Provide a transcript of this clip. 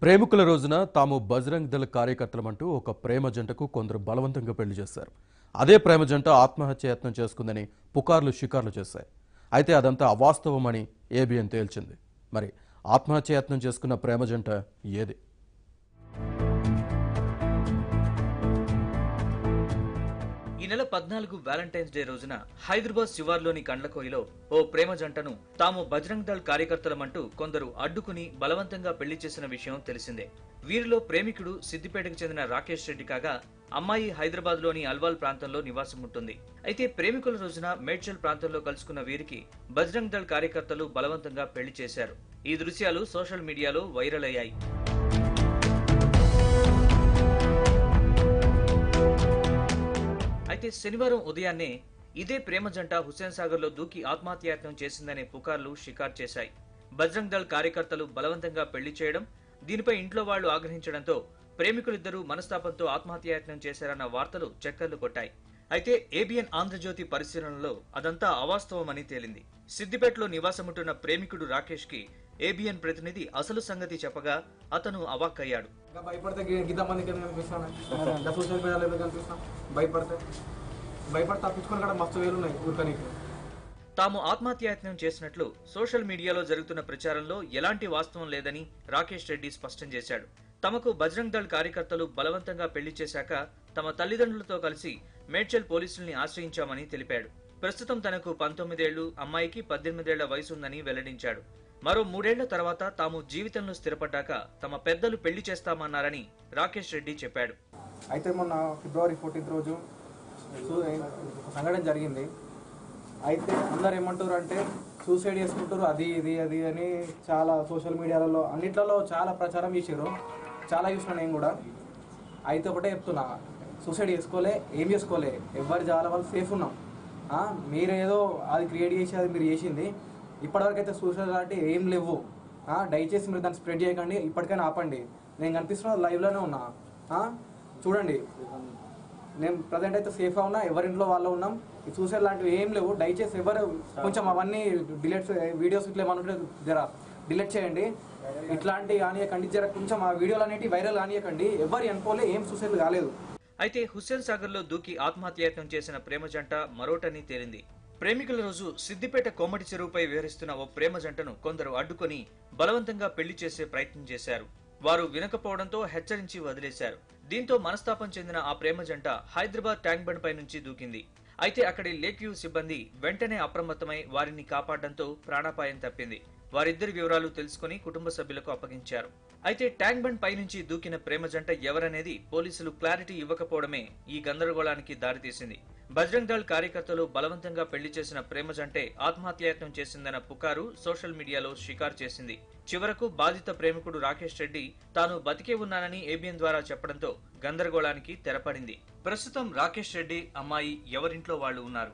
ప్రేమికుల రోజున తాము బజరంగ్ దళ్ కార్యకర్తలమంటూ ఒక ప్రేమ జంటకు కొందరు బలవంతంగా పెళ్లి చేశారు. అదే ప్రేమ జంట ఆత్మహత్య యత్నం చేసుకుందని పుకార్లు షికార్లు చేశాయి. అయితే అదంతా అవాస్తవమని ఏబిఎన్ తేల్చింది. మరి ఆత్మహత్య యత్నం చేసుకున్న ప్రేమ జంట ఏది? ఈ నెల 14 వ్యాలంటైన్స్ డే రోజున హైదరాబాద్ శివార్లోని కండ్లకోయిలో ఓ ప్రేమ జంటను తాము బజరంగ్ దళ్ కార్యకర్తలమంటూ కొందరు అడ్డుకుని బలవంతంగా పెళ్లి చేసిన విషయం తెలిసిందే. వీరిలో ప్రేమికుడు సిద్దిపేటకు చెందిన రాకేష్ రెడ్డి కాగా అమ్మాయి హైదరాబాద్ లోని అల్వాల్ ప్రాంతంలో నివాసం ఉంటుంది. అయితే ప్రేమికుల రోజున మేడ్చల్ ప్రాంతంలో కలుసుకున్న వీరికి బజరంగ్ దళ్ కార్యకర్తలు బలవంతంగా పెళ్లి చేశారు. ఈ దృశ్యాలు సోషల్ మీడియాలో వైరల్ అయ్యాయి. అయితే శనివారం ఉదయాన్నే ఇదే ప్రేమ జంట హుస్సేన్ సాగర్ లో దూకి ఆత్మహత్యాయత్నం చేసిందనే పుకార్లు షికారు చేశాయి. బజరంగ్ దళ్ కార్యకర్తలు బలవంతంగా పెళ్లి చేయడం, దీనిపై ఇంట్లో వాళ్లు ఆగ్రహించడంతో ప్రేమికులిద్దరూ మనస్తాపంతో ఆత్మహత్యాయత్నం చేశారన్న వార్తలు చక్కర్లు కొట్టాయి. అయితే ఏబిఎన్ ఆంధ్రజ్యోతి పరిశీలనలో అదంతా అవాస్తవమని తేలింది. సిద్దిపేటలో నివాసముంటున్న ప్రేమికుడు రాకేష్ కి ఏబిఎన్ ప్రతినిధి అసలు సంగతి చెప్పగా అతను అవాక్కయ్యాడు. తాము ఆత్మహత్యాయత్నం చేసినట్లు సోషల్ మీడియాలో జరుగుతున్న ప్రచారంలో ఎలాంటి వాస్తవం లేదని రాకేష్ రెడ్డి స్పష్టం చేశాడు. తమకు బజరంగ్ దళ్ కార్యకర్తలు బలవంతంగా పెళ్లి చేశాక తమ తల్లిదండ్రులతో కలిసి మేడ్చల్ పోలీసుల్ని ఆశ్రయించామని తెలిపాడు. ప్రస్తుతం తనకు 19 ఏళ్లు, అమ్మాయికి 18 ఏళ్ల వయసుందని వెల్లడించాడు. మరో 3 ఏళ్ల తర్వాత తాము జీవితంలో స్థిరపడ్డాక తమ పెద్దలు పెళ్లి చేస్తామన్నారని రాకేష్ రెడ్డి చెప్పాడు. అయితే మొన్న ఫిబ్రవరి 14 రోజు సంఘటన జరిగింది. అయితే అందరు ఏమంటారు అంటే సూసైడ్ చేసుకుంటారు, అది ఇది అని చాలా సోషల్ మీడియాలలో అన్నిట్లలో చాలా ప్రచారం చేసారు. చాలా చూసిన నేను కూడా. అయితే ఒకటే చెప్తున్నా, సూసైడ్ ఏం చేసుకోలే, ఎవరి చాలా వాళ్ళు సేఫ్ ఉన్నాం. మీరేదో అది క్రియేట్ చేసి అది మీరు చేసింది. ఇప్పటివరకు అయితే సూసైడ్ లాంటి ఏం లేవు. దయచేసి మీరు దాన్ని స్ప్రెడ్ చేయకండి, ఇప్పటికైనా ఆపండి. నేను కనిపిస్తున్న లైవ్లోనే ఉన్నా, చూడండి. నేను ప్రజెంట్ అయితే సేఫ్గా ఉన్నా, ఎవరింట్లో వాళ్ళు ఉన్నాం. ఈ సూసైడ్ లాంటివి ఏం లేవు. దయచేసి ఎవరు కొంచెం అవన్నీ డిలీట్ వీడియోస్ ఇట్లా ఏమనుంటే జర డిలీట్ చేయండి. ఇట్లాంటివి కానియకండి, జర కొంచెం ఆ వీడియోలు అనేవి వైరల్ కానియకండి. ఎవరు అనుకోలే, ఏం సూసైడ్ కాలేదు. అయితే హుస్సేన్ సాగర్ లో దూకి ఆత్మహత్యాయత్నం చేసిన ప్రేమ జంట మరోటని తేలింది. ప్రేమికుల రోజు సిద్దిపేట కోమటి చెరువుపై విహరిస్తున్న ఓ ప్రేమ జంటను కొందరు అడ్డుకొని బలవంతంగా పెళ్లి చేసే ప్రయత్నం చేశారు. వారు వినకపోవడంతో హెచ్చరించి వదిలేశారు. దీంతో మనస్తాపం చెందిన ఆ ప్రేమ జంట హైదరాబాద్ ట్యాంక్ బండ్ పై నుంచి దూకింది. అయితే అక్కడి లేక్ వ్యూ సిబ్బంది వెంటనే అప్రమత్తమై వారిని కాపాడడంతో ప్రాణాపాయం తప్పింది. వారిద్దరి వివరాలు తెలుసుకుని కుటుంబ సభ్యులకు అప్పగించారు. అయితే ట్యాంక్ బండ్ పై నుంచి దూకిన ప్రేమ జంట ఎవరనేది పోలీసులు క్లారిటీ ఇవ్వకపోవడమే ఈ గందరగోళానికి దారితీసింది. బజరంగ్ దళ్ కార్యకర్తలు బలవంతంగా పెళ్లి చేసిన ప్రేమ జంటే ఆత్మహత్యాయత్నం చేసిందన్న పుకారు సోషల్ మీడియాలో షికారు చేసింది. చివరకు బాధిత ప్రేమికుడు రాకేష్ రెడ్డి తాను బతికే ఉన్నానని ఏబిఎన్ ద్వారా చెప్పడంతో గందరగోళానికి తెరపడింది. ప్రస్తుతం రాకేష్ రెడ్డి, అమ్మాయి ఎవరింట్లో వాళ్ళు ఉన్నారు.